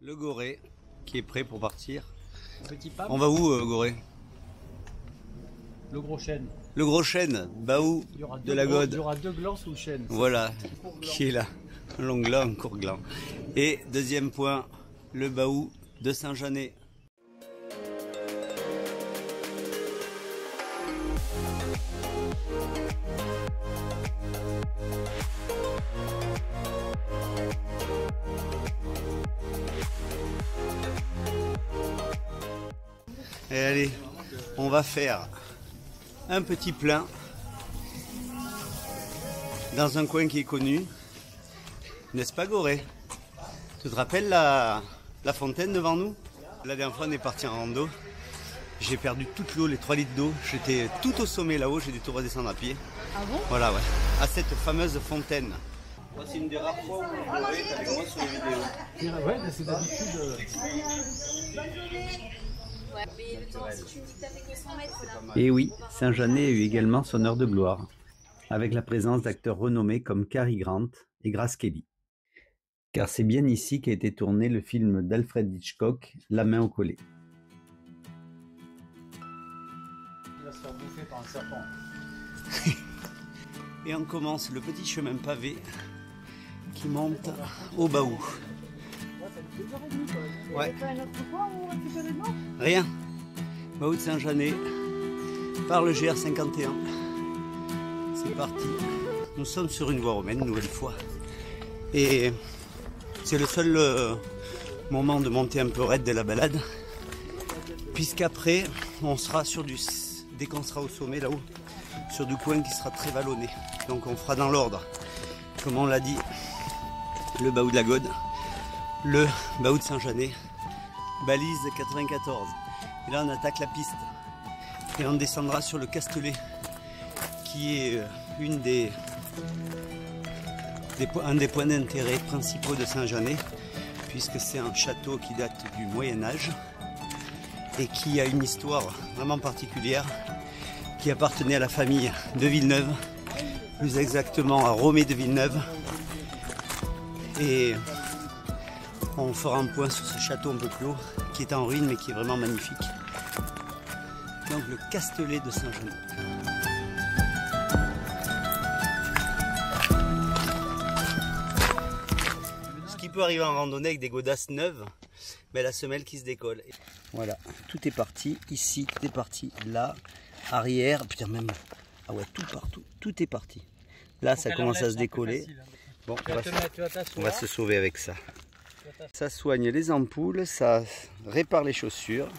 Le Goré qui est prêt pour partir. Petit pape. On va où, Goré? Le gros chêne. Le gros chêne, Baou de la Gode. Il y aura deux glands sous le chêne. Voilà, qui est là. Long gland, court gland. Et deuxième point, le Baou de Saint-Janet. Et allez, on va faire un petit plein dans un coin qui est connu, n'est-ce pas Goré? Tu te rappelles la fontaine devant nous? La dernière fois on est parti en rando, j'ai perdu toute l'eau, les 3 litres d'eau, j'étais tout au sommet là-haut, j'ai dû tout redescendre à pied. Ah bon? Voilà, ouais, à cette fameuse fontaine. C'est une des rares fois où Goré est avec moi sur les vidéos. Ouais, mais c'est d'habitude. Et oui, Saint-Janet a eu également son heure de gloire, avec la présence d'acteurs renommés comme Cary Grant et Grace Kelly. Car c'est bien ici qu'a été tourné le film d'Alfred Hitchcock, La main au collet. Il va se faire bouffer par un serpent. Et on commence le petit chemin pavé qui monte au Baou. Ouais. Rien. Baou de Saint-Janet par le GR51. C'est parti. Nous sommes sur une voie romaine, une nouvelle fois. Et c'est le seul moment de monter un peu raide de la balade. Puisqu'après, on sera sur du... Dès qu'on sera au sommet là-haut, sur du coin qui sera très vallonné. Donc on fera dans l'ordre. Comme on l'a dit, le Baou de la Gode, le Baou de Saint-Janet, balise 94. Et là on attaque la piste et on descendra sur le Castelet qui est un des points d'intérêt principaux de Saint-Janet, puisque c'est un château qui date du Moyen-Âge et qui a une histoire vraiment particulière, qui appartenait à la famille de Villeneuve, plus exactement à Romée de Villeneuve. Et on fera un point sur ce château un peu plus haut, qui est en ruine mais qui est vraiment magnifique. Donc le Castelet de Saint-Janet. Ce qui peut arriver en randonnée avec des godasses neuves, mais la semelle qui se décolle. Voilà, tout est parti, ici, tout est parti, là, arrière, putain même, ah ouais, tout partout, tout est parti. Là ça commence à se décoller. Bon, on va se sauver avec ça. Ça soigne les ampoules, ça répare les chaussures.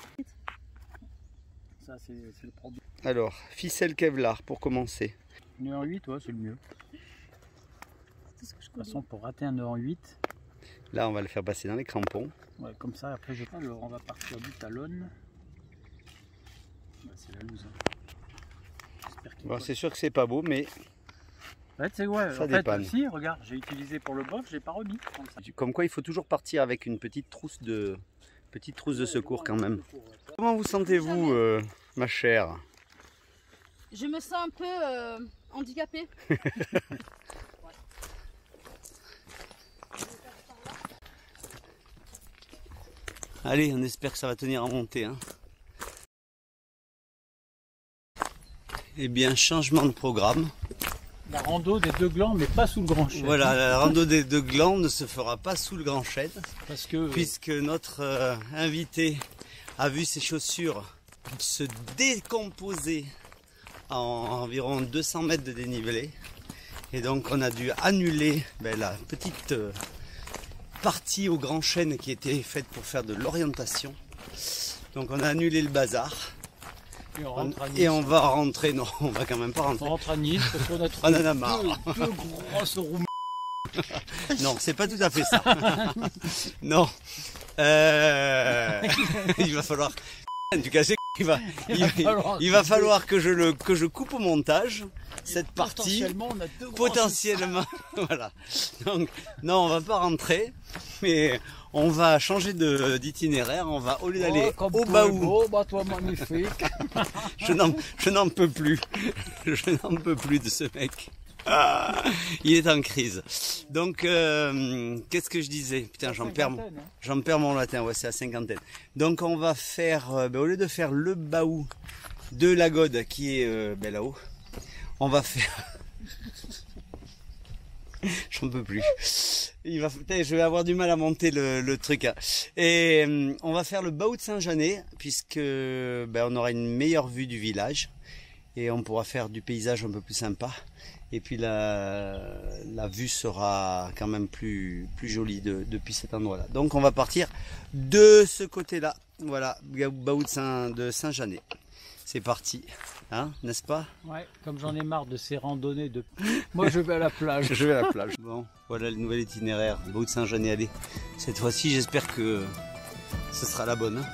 Ça, c'est le produit. Alors, ficelle Kevlar pour commencer. Nœud en 8, ouais, c'est le mieux. De toute façon, pour rater un nœud en 8. Là, on va le faire passer dans les crampons. Ouais, comme ça, après, alors, on va partir du talon. Bah, c'est la loose. Bon, c'est sûr que c'est pas beau, mais ouais, c'est ouais. ça en dépanne. Fait, si, regarde, j'ai utilisé pour le box, j'ai pas remis. Comme quoi, il faut toujours partir avec une petite trousse de secours quand même. Comment vous sentez-vous, ma chère? Je me sens un peu handicapée. Allez, on espère que ça va tenir à monter. Hein. Eh bien, changement de programme. La rando des deux glands, mais pas sous le grand chêne. Voilà, la rando des deux glands ne se fera pas sous le grand chêne. Parce que... Puisque notre invité a vu ses chaussures se décomposer en environ 200 mètres de dénivelé. Et donc on a dû annuler la petite partie au grand chêne qui était faite pour faire de l'orientation. Donc on a annulé le bazar. Et on va rentrer, non, on va quand même pas rentrer. On rentre à Nice parce qu'on a On en a marre. deux grosses roues. Non, c'est pas tout à fait ça. Non. Il va falloir... En tout cas, il va falloir que je coupe au montage cette partie. Potentiellement, on a deux potentiellement. Voilà. Donc, non, on va pas rentrer, mais on va changer d'itinéraire. On va, au lieu d'aller au Baou. Bah toi, magnifique. Je n'en peux plus. Je n'en peux plus de ce mec. Il est en crise. Donc, qu'est-ce que je disais? Putain, j'en perds mon latin. Ouais, c'est à cinquantaine. Donc, on va faire, au lieu de faire le baou de la Gode qui est là-haut, on va faire... J'en peux plus. Putain, je vais avoir du mal à monter le truc. Hein. Et on va faire le baou de Saint-Janet, puisque on aura une meilleure vue du village. Et on pourra faire du paysage un peu plus sympa. Et puis la vue sera quand même plus jolie depuis cet endroit-là. Donc on va partir de ce côté-là. Voilà, baou de Saint-Janet. C'est parti, hein, n'est-ce pas? Ouais, comme j'en ai marre de ces randonnées de... Moi je vais à la plage. Je vais à la plage. Bon, voilà le nouvel itinéraire, baou de Saint-Janet. Allez, cette fois-ci j'espère que ce sera la bonne. Hein.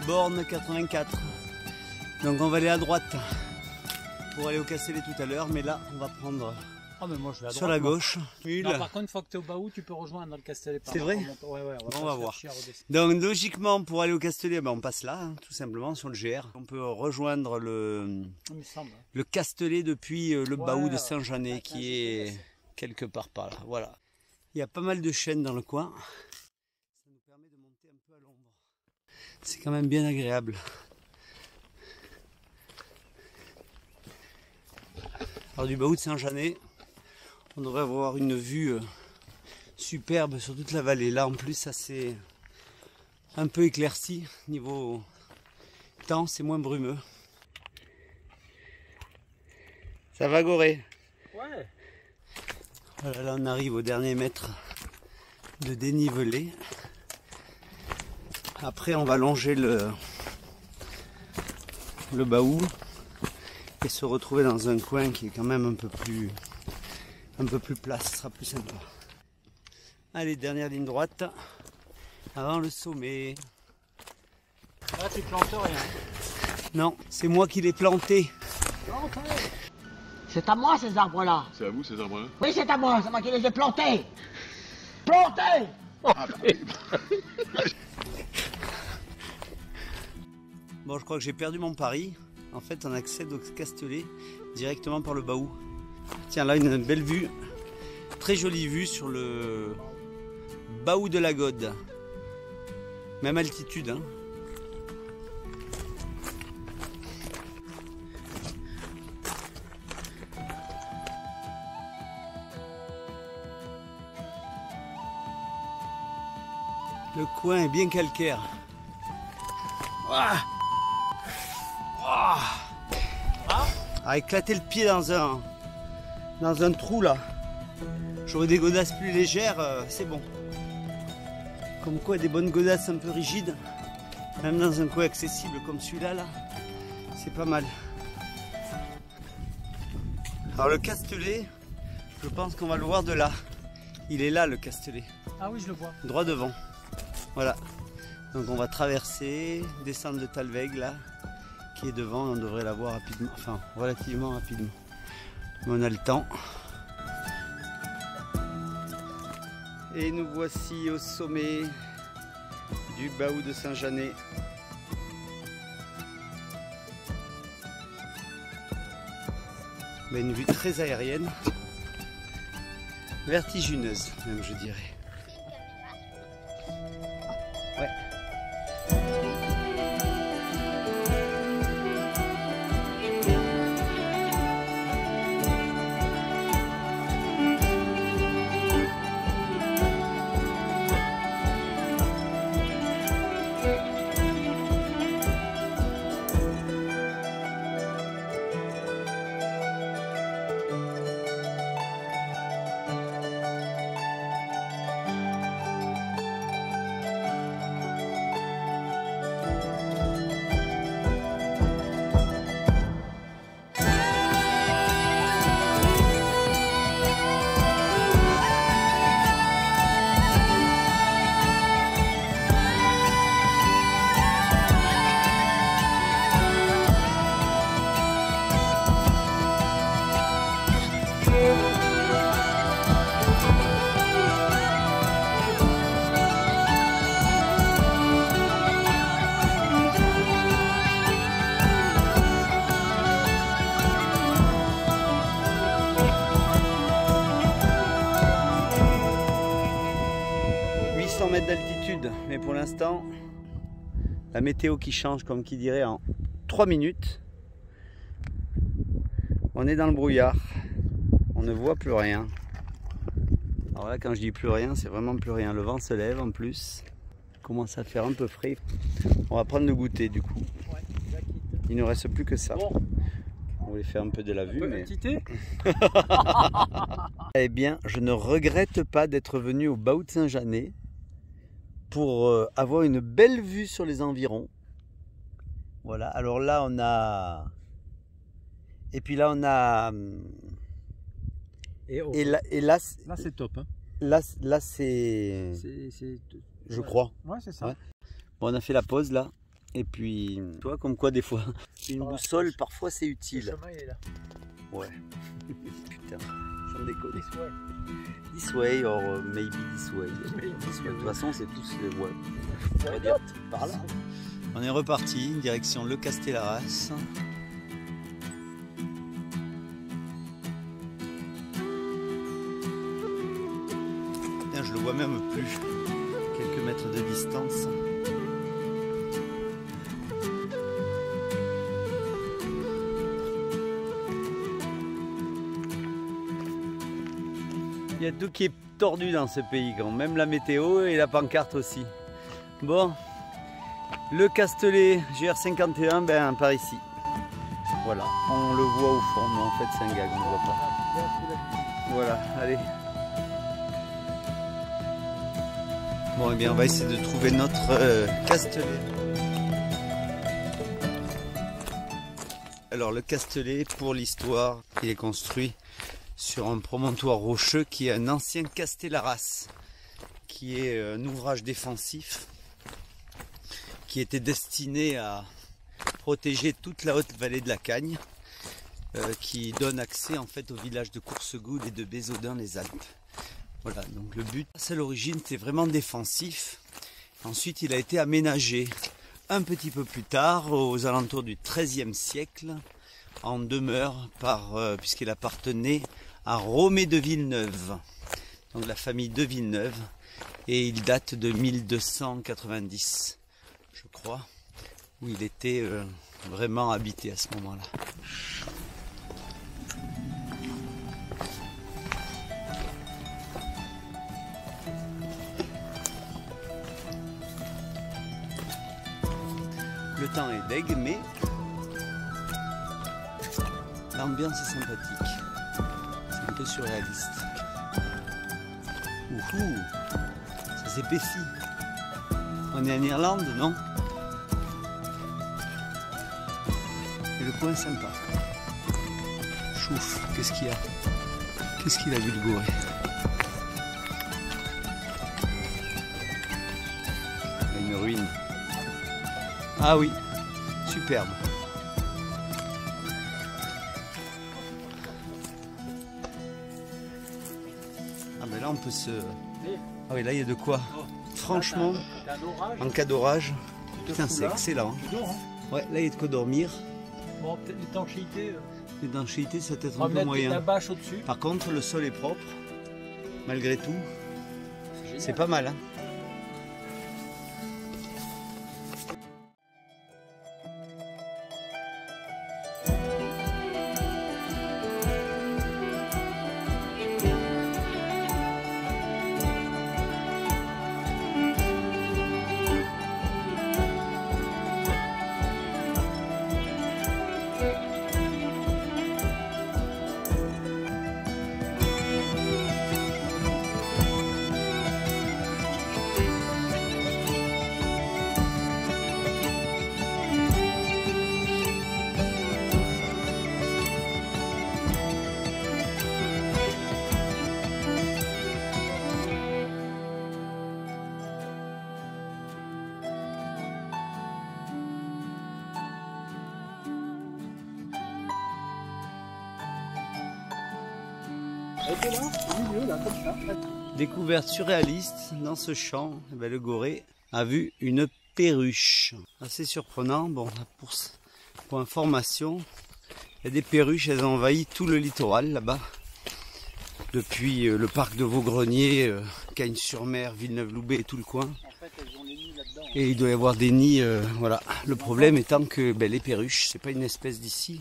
Borne 84. Donc on va aller à droite pour aller au Castellet tout à l'heure, mais là on va prendre mais moi, je vais à droite, sur la gauche. Non, par contre, une fois que tu es au baou, tu peux rejoindre le Castellet. C'est vrai? Ouais, on va voir. Donc logiquement pour aller au Castellet, on passe là, hein, tout simplement sur le GR. On peut rejoindre le Castellet depuis le baou de Saint-Janet qui est quelque part par là. Voilà. Il y a pas mal de chênes dans le coin. Ça nous permet de monter un peu à l'ombre. C'est quand même bien agréable. Alors du baou de Saint-Janet, on devrait avoir une vue superbe sur toute la vallée. Là en plus ça s'est un peu éclairci. Niveau temps, c'est moins brumeux. Ça va Gorée? Ouais. Voilà, là on arrive au dernier mètre de dénivelé. Après on va longer le baou et se retrouver dans un coin qui est quand même un peu plus plat, ce sera plus sympa. Allez, dernière ligne droite avant le sommet. Là tu plantes rien. Non, c'est moi qui l'ai planté. C'est à moi ces arbres-là. C'est à vous ces arbres-là? Oui, c'est à moi, c'est moi qui les ai plantés. Plantés. Bon, je crois que j'ai perdu mon pari. En fait, on accède au Castellet directement par le baou. Tiens, là, une belle vue. Très jolie vue sur le baou de la Gode. Même altitude, hein. Le coin est bien calcaire. À éclater le pied dans un trou là. J'aurais des godasses plus légères, c'est bon. Comme quoi des bonnes godasses un peu rigides, même dans un coin accessible comme celui-là, là, c'est pas mal. Alors le Castellet, je pense qu'on va le voir de là. Il est là le Castellet. Ah oui, je le vois. Droit devant. Voilà. Donc on va traverser, descendre de Talweg là, qui est devant, on devrait la voir rapidement, enfin relativement rapidement. Mais on a le temps. Et nous voici au sommet du baou de Saint-Janet. Une vue très aérienne, vertigineuse même je dirais. Ouais. 200 mètres d'altitude, mais pour l'instant, la météo qui change, comme qui dirait, en 3 minutes. On est dans le brouillard, on ne voit plus rien. Alors là, quand je dis plus rien, c'est vraiment plus rien. Le vent se lève en plus, il commence à faire un peu frais. On va prendre le goûter du coup. Il ne reste plus que ça. On voulait faire un peu de la vue, mais... Eh bien, je ne regrette pas d'être venu au Baou de Saint-Janet pour avoir une belle vue sur les environs. Voilà, alors là on a... Et puis là on a... Et là c'est top. Hein. Là c'est... Je crois. Ouais, c'est ça. Ouais. Bon, on a fait la pause là. Et puis, tu vois, comme quoi des fois, une boussole, parfois c'est utile. Le chemin il est là. Ouais. Putain, j'en déconne. This way or maybe this way. De toute façon, c'est tous les voies. On va dire par là. On est reparti, direction Le Castellarras. Putain, je le vois même plus. Quelques mètres de distance. Il y a tout qui est tordu dans ce pays, quand même la météo et la pancarte aussi. Bon, le Castellet GR51, ben par ici. Voilà, on le voit au fond, mais en fait c'est un gag, on ne voit pas. Voilà, allez. Bon, et bien on va essayer de trouver notre Castellet. Alors le Castellet, pour l'histoire, il est construit sur un promontoire rocheux qui est un ancien Castellarras, qui est un ouvrage défensif qui était destiné à protéger toute la haute vallée de la Cagne, qui donne accès en fait au village de Coursegoud et de Bézaudun les Alpes. Voilà, donc le but, à l'origine, c'était vraiment défensif. Ensuite, il a été aménagé un petit peu plus tard, aux alentours du XIIIe siècle, en demeure, puisqu'il appartenait à Romée de Villeneuve, donc la famille de Villeneuve, et il date de 1290, je crois, où il était vraiment habité à ce moment-là. Le temps est deg, mais l'ambiance est sympathique. C'est un peu surréaliste. Ouhou, ça s'épaissit. On est en Irlande, non? Et le coin est sympa. Chouf, qu'est-ce qu'il y a? Qu'est-ce qu'il a vu le goré? Il y a une ruine. Ah oui, superbe. Ah mais là on peut se... Ah oui, là il y a de quoi. Franchement, en cas d'orage, putain c'est excellent. Ouais, là il y a de quoi dormir. Bon, peut-être l'étanchéité. L'étanchéité, c'est peut-être un peu moyen. La bâche au-dessus. Par contre, le sol est propre, malgré tout. C'est pas mal, hein. Découverte surréaliste dans ce champ, le Goré a vu une perruche. Assez surprenant. Bon, pour information, il y a des perruches, elles ont envahi tout le littoral là-bas. depuis le parc de Vaudreuil, Cagnes-sur-Mer, Villeneuve-Loubet et tout le coin. En fait, elles ont les nids là-dedans. Et il doit y avoir des nids, voilà. Le problème étant que les perruches, c'est pas une espèce d'ici,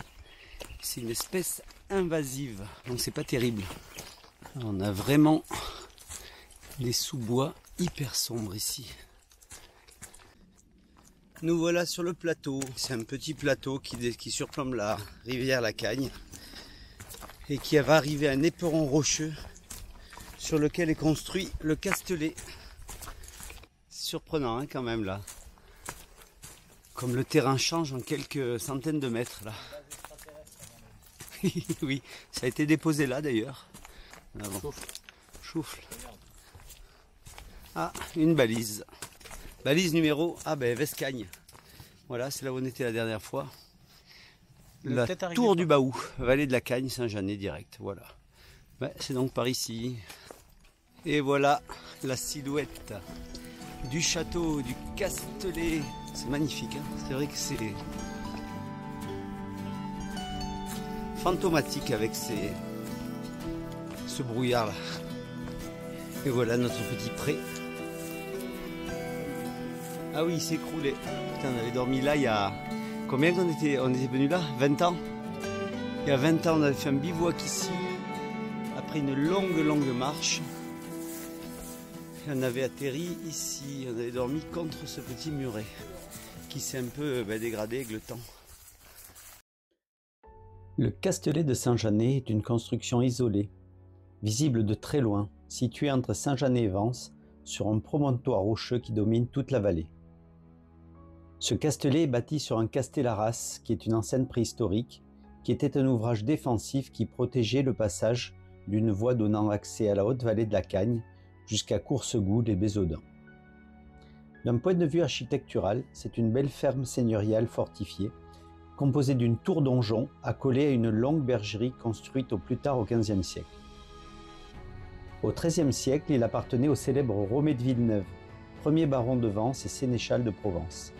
c'est une espèce invasive, donc c'est pas terrible. On a vraiment des sous-bois hyper sombres ici. Nous voilà sur le plateau. C'est un petit plateau qui surplombe la rivière La Cagne et qui va arriver à un éperon rocheux sur lequel est construit le Castelet. Surprenant hein, quand même là. Comme le terrain change en quelques centaines de mètres là. Oui, ça a été déposé là d'ailleurs. Ah bon. Choufle. Ah, une balise. Balise numéro, Vescagne. Voilà, c'est là où on était la dernière fois. La tour du Baou, vallée de la Cagne, Saint-Jeannet direct. Voilà. C'est donc par ici. Et voilà la silhouette du château du Castelet. C'est magnifique, hein, c'est vrai que c'est fantomatique avec ce brouillard là. Et voilà notre petit pré. Ah oui, il s'est écroulé. Putain, on avait dormi là il y a... Combien qu'on était venu là? 20 ans. Il y a 20 ans, on avait fait un bivouac ici. Après une longue marche. Et on avait atterri ici. On avait dormi contre ce petit muret qui s'est un peu dégradé avec le temps. Le Castelet de Saint-Jeannet est une construction isolée, visible de très loin, située entre Saint-Jeannet et Vence, sur un promontoire rocheux qui domine toute la vallée. Ce castelet est bâti sur un castellaras, qui est une enceinte préhistorique, qui était un ouvrage défensif qui protégeait le passage d'une voie donnant accès à la haute vallée de la Cagne jusqu'à Coursegout et Bézodun. D'un point de vue architectural, c'est une belle ferme seigneuriale fortifiée, composée d'une tour-donjon accolée à une longue bergerie construite au plus tard au XVe siècle. Au XIIIe siècle, il appartenait au célèbre Romée de Villeneuve, premier baron de Vence et sénéchal de Provence.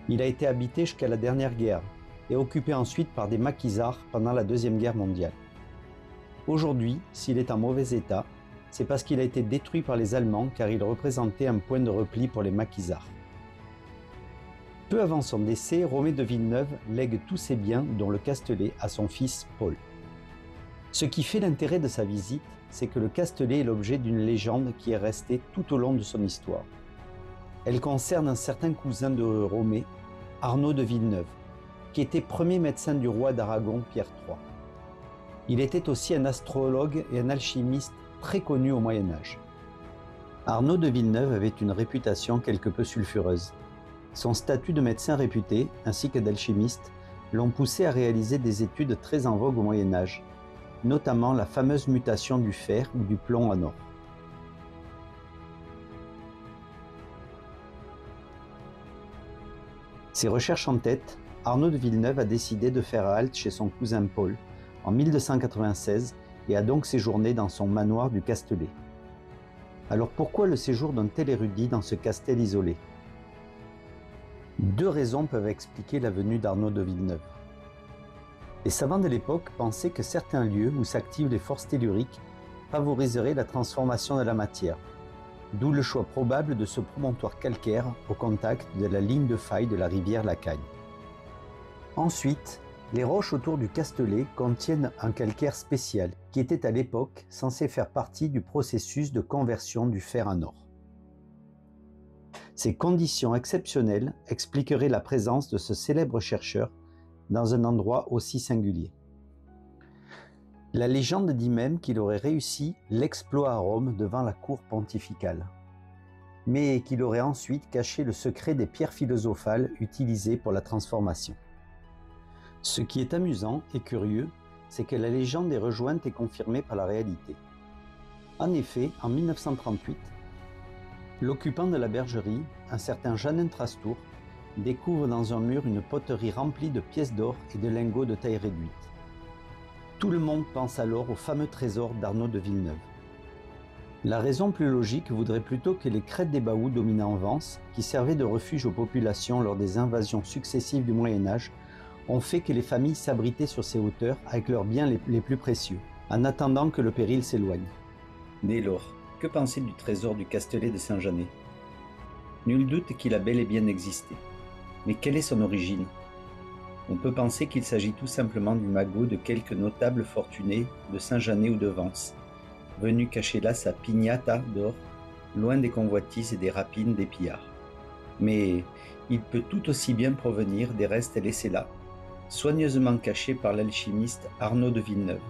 Il a été habité jusqu'à la dernière guerre et occupé ensuite par des maquisards pendant la Deuxième Guerre mondiale. Aujourd'hui, s'il est en mauvais état, c'est parce qu'il a été détruit par les Allemands car il représentait un point de repli pour les maquisards. Peu avant son décès, Romée de Villeneuve lègue tous ses biens, dont le Castelet, à son fils Paul. Ce qui fait l'intérêt de sa visite, c'est que le Castelet est l'objet d'une légende qui est restée tout au long de son histoire. Elle concerne un certain cousin de Romée, Arnaud de Villeneuve, qui était premier médecin du roi d'Aragon Pierre III. Il était aussi un astrologue et un alchimiste très connu au Moyen-Âge. Arnaud de Villeneuve avait une réputation quelque peu sulfureuse. Son statut de médecin réputé, ainsi que d'alchimiste, l'ont poussé à réaliser des études très en vogue au Moyen-Âge, notamment la fameuse mutation du fer ou du plomb en or. Ses recherches en tête, Arnaud de Villeneuve a décidé de faire halte chez son cousin Paul en 1296 et a donc séjourné dans son manoir du Castelet. Alors pourquoi le séjour d'un tel érudit dans ce castel isolé? Deux raisons peuvent expliquer la venue d'Arnaud de Villeneuve. Les savants de l'époque pensaient que certains lieux où s'activent les forces telluriques favoriseraient la transformation de la matière, d'où le choix probable de ce promontoire calcaire au contact de la ligne de faille de la rivière La Cagne. Ensuite, les roches autour du Castelet contiennent un calcaire spécial qui était à l'époque censé faire partie du processus de conversion du fer en or. Ces conditions exceptionnelles expliqueraient la présence de ce célèbre chercheur dans un endroit aussi singulier. La légende dit même qu'il aurait réussi l'exploit à Rome devant la cour pontificale, mais qu'il aurait ensuite caché le secret des pierres philosophales utilisées pour la transformation. Ce qui est amusant et curieux, c'est que la légende est rejointe et confirmée par la réalité. En effet, en 1938, l'occupant de la bergerie, un certain Jeannin Trastour, découvre dans un mur une poterie remplie de pièces d'or et de lingots de taille réduite. Tout le monde pense alors au fameux trésor d'Arnaud de Villeneuve. La raison plus logique voudrait plutôt que les crêtes des Baous dominant Vence, qui servaient de refuge aux populations lors des invasions successives du Moyen-Âge, ont fait que les familles s'abritaient sur ces hauteurs avec leurs biens les plus précieux, en attendant que le péril s'éloigne. Dès lors, que penser du trésor du Castelet de Saint-Jeannet? Nul doute qu'il a bel et bien existé. Mais quelle est son origine? On peut penser qu'il s'agit tout simplement du magot de quelques notables fortunés de Saint-Jeannet ou de Vence, venus cacher là sa pignata d'or, loin des convoitises et des rapines des pillards. Mais il peut tout aussi bien provenir des restes laissés là, soigneusement cachés par l'alchimiste Arnaud de Villeneuve,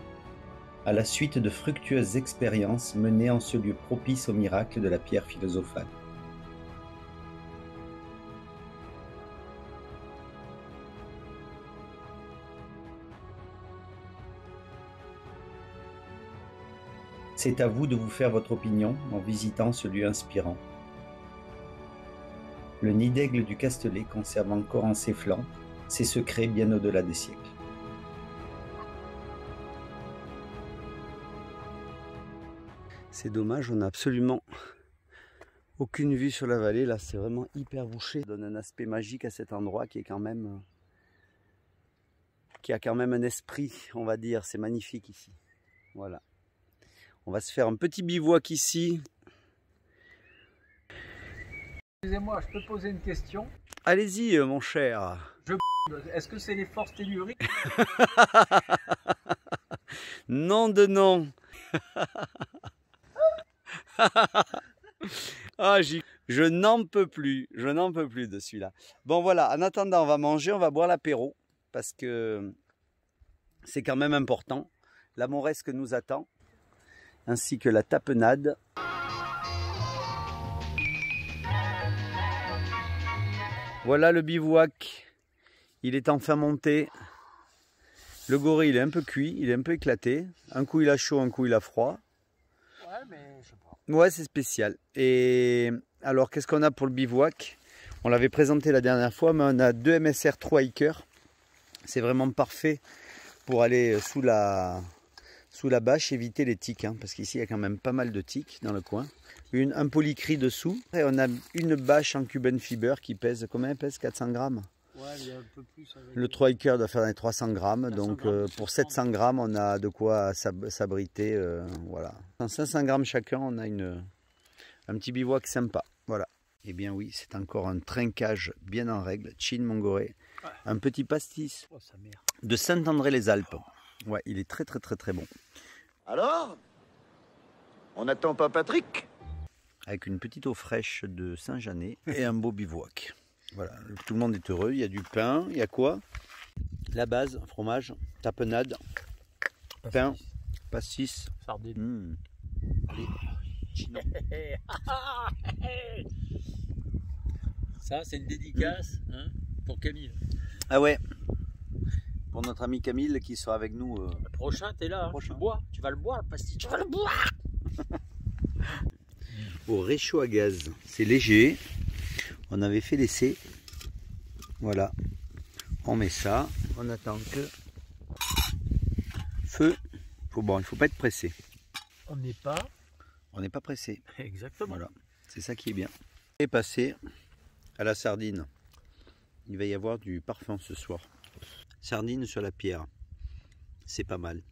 à la suite de fructueuses expériences menées en ce lieu propice au miracle de la pierre philosophale. C'est à vous de vous faire votre opinion en visitant ce lieu inspirant. Le nid d'aigle du Castelet conserve encore en ses flancs ses secrets bien au-delà des siècles. C'est dommage, on n'a absolument aucune vue sur la vallée. Là, c'est vraiment hyper bouché. Ça donne un aspect magique à cet endroit qui a quand même un esprit, on va dire. C'est magnifique ici. Voilà. On va se faire un petit bivouac ici. Excusez-moi, je peux poser une question? Allez-y, mon cher. Est-ce que c'est les forces telluriques? Nom de nom. Ah, je n'en peux plus. Je n'en peux plus de celui-là. Bon, voilà. En attendant, on va manger, on va boire l'apéro. Parce que c'est quand même important. La Mauresque nous attend. Ainsi que la tapenade. Voilà le bivouac. Il est enfin monté. Le gorille, il est un peu cuit, il est un peu éclaté. Un coup il a chaud, un coup il a froid. Ouais, mais je sais pas. Ouais, c'est spécial. Et alors, qu'est-ce qu'on a pour le bivouac? On l'avait présenté la dernière fois, mais on a 2 MSR 3 Hiker. C'est vraiment parfait pour aller sous la bâche, éviter les tiques, hein, parce qu'ici il y a quand même pas mal de tiques dans le coin. Un polycry dessous, et on a une bâche en Cuban Fiber qui pèse, combien elle pèse? 400 grammes. Ouais, il y a un peu plus. Le 3 Hiker doit faire les 300 grammes, donc pour 700 grammes on a de quoi s'abriter, voilà. En 500 grammes chacun, on a un petit bivouac sympa, voilà. Eh bien oui, c'est encore un trinquage bien en règle, Chin Mongoré, un petit pastis de Saint-André-les-Alpes. Ouais, il est très bon. Alors? On n'attend pas Patrick? Avec une petite eau fraîche de Saint-Jeannet et un beau bivouac. Voilà, tout le monde est heureux. Il y a du pain, il y a quoi? La base, fromage, tapenade, pain, pastis. Sardine. Allez, chino. Ça, c'est une dédicace, hein, pour Camille. Ah ouais, pour notre ami Camille qui sera avec nous. Le prochain, t'es là, hein, tu bois. Tu vas le boire, le pastis, tu vas le boire. Au réchaud à gaz, c'est léger. On avait fait l'essai. Voilà. On met ça. On attend que feu. Bon, il ne faut pas être pressé. On n'est pas pressé. Exactement. Voilà. C'est ça qui est bien. Et passer à la sardine. Il va y avoir du parfum ce soir. Sardine sur la pierre. C'est pas mal.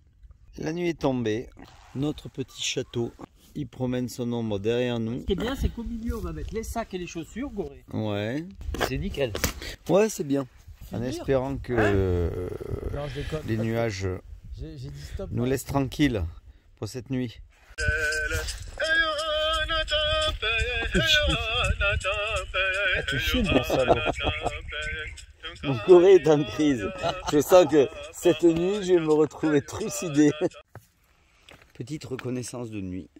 La nuit est tombée. Notre petit château, il promène son ombre derrière nous. Ce qui est bien, c'est qu'au milieu, on va mettre les sacs et les chaussures, Goré. Ouais. C'est nickel. Ouais, c'est bien. En espérant que Non, je déconne. les nuages J'ai dit stop. nous laissent tranquilles pour cette nuit. Tu chies, mon salaud. Mon Corée est en crise. Je sens que cette nuit, je vais me retrouver trucidé. Petite reconnaissance de nuit.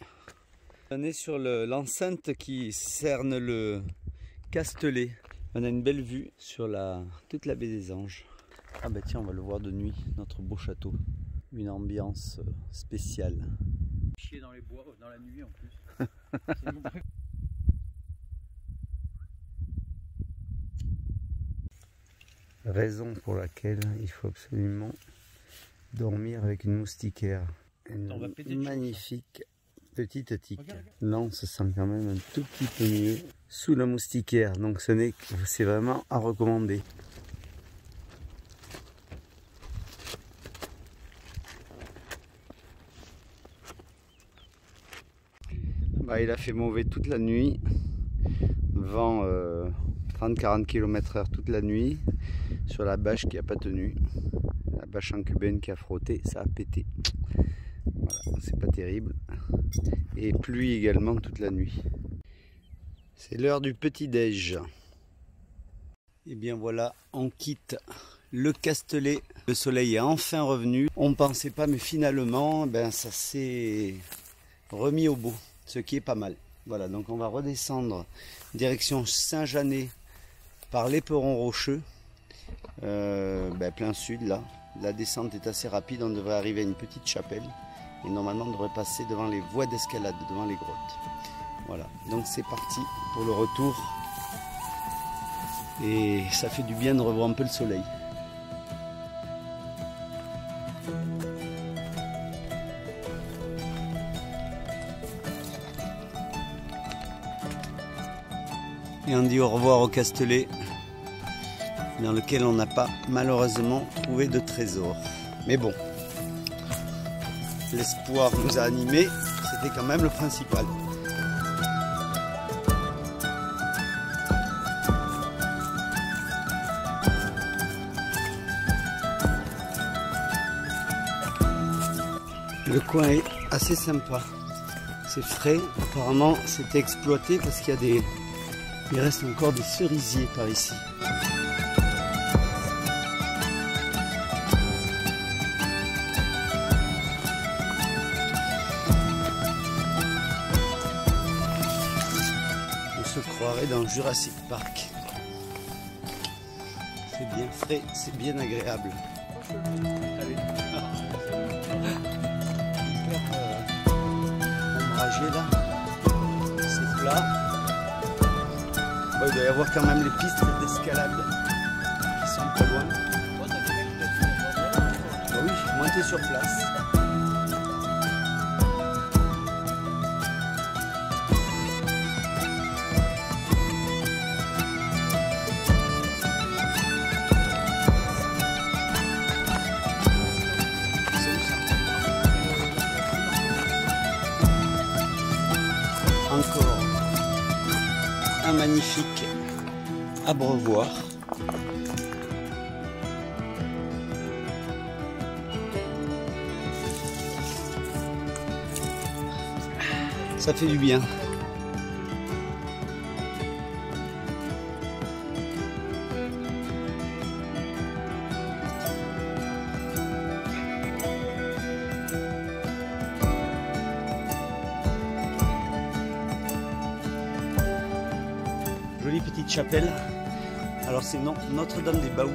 On est sur l'enceinte qui cerne le Castelet. On a une belle vue sur toute la baie des Anges. Ah bah tiens, on va le voir de nuit, notre beau château. Une ambiance spéciale. Chier dans les bois, dans la nuit en plus. Raison pour laquelle il faut absolument dormir avec une moustiquaire. Une magnifique petite tique. Là, on se sent quand même un tout petit peu mieux sous la moustiquaire. Donc, c'est vraiment à recommander. Ouais, il a fait mauvais toute la nuit. Vent 30-40 km/h toute la nuit. Sur la bâche qui n'a pas tenu. La bâche en cubaine qui a frotté, ça a pété. Voilà, c'est pas terrible. Et pluie également toute la nuit. C'est l'heure du petit-déj. Et bien voilà, on quitte le Castellet. Le soleil est enfin revenu. On ne pensait pas, mais finalement, ça s'est remis au beau, ce qui est pas mal. Voilà, donc on va redescendre direction Saint-Janet par l'Éperon rocheux, plein sud là. La descente est assez rapide, on devrait arriver à une petite chapelle et normalement on devrait passer devant les voies d'escalade, devant les grottes. Voilà, donc c'est parti pour le retour et ça fait du bien de revoir un peu le soleil. Et on dit au revoir au Castellet, dans lequel on n'a pas malheureusement trouvé de trésor. Mais bon, l'espoir nous a animés, c'était quand même le principal. Le coin est assez sympa, c'est frais, apparemment c'était exploité parce qu'il y a des... Il reste encore des cerisiers par ici. On se croirait dans Jurassic Park. C'est bien frais, c'est bien agréable. Hyper ombragé là. C'est plat. Il doit y avoir quand même les pistes d'escalade qui sont pas loin. Oui, moi t'es sur place. Encore un magnifique abreuvoir. Ça fait du bien. Jolie petite chapelle. Alors c'est Notre-Dame des Baous.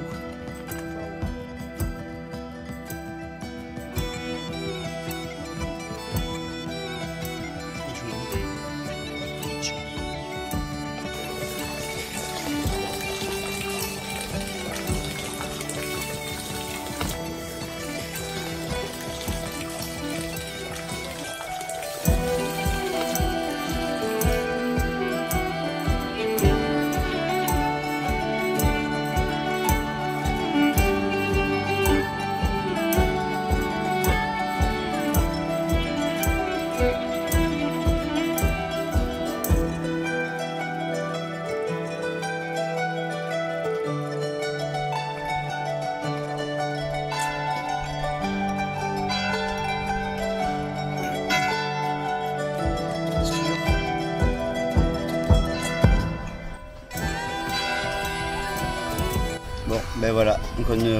Bon, ben voilà, donc une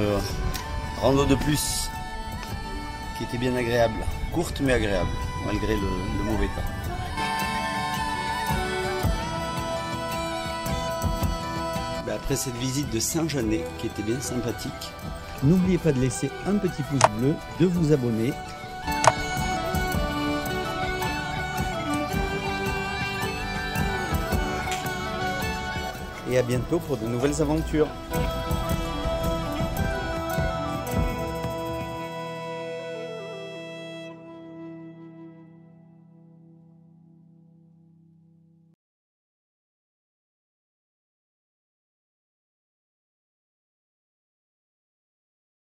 rando de plus qui était bien agréable, courte mais agréable, malgré le mauvais temps. Ben après cette visite de Saint-Janet qui était bien sympathique, N'oubliez pas de laisser un petit pouce bleu, de vous abonner. et à bientôt pour de nouvelles aventures.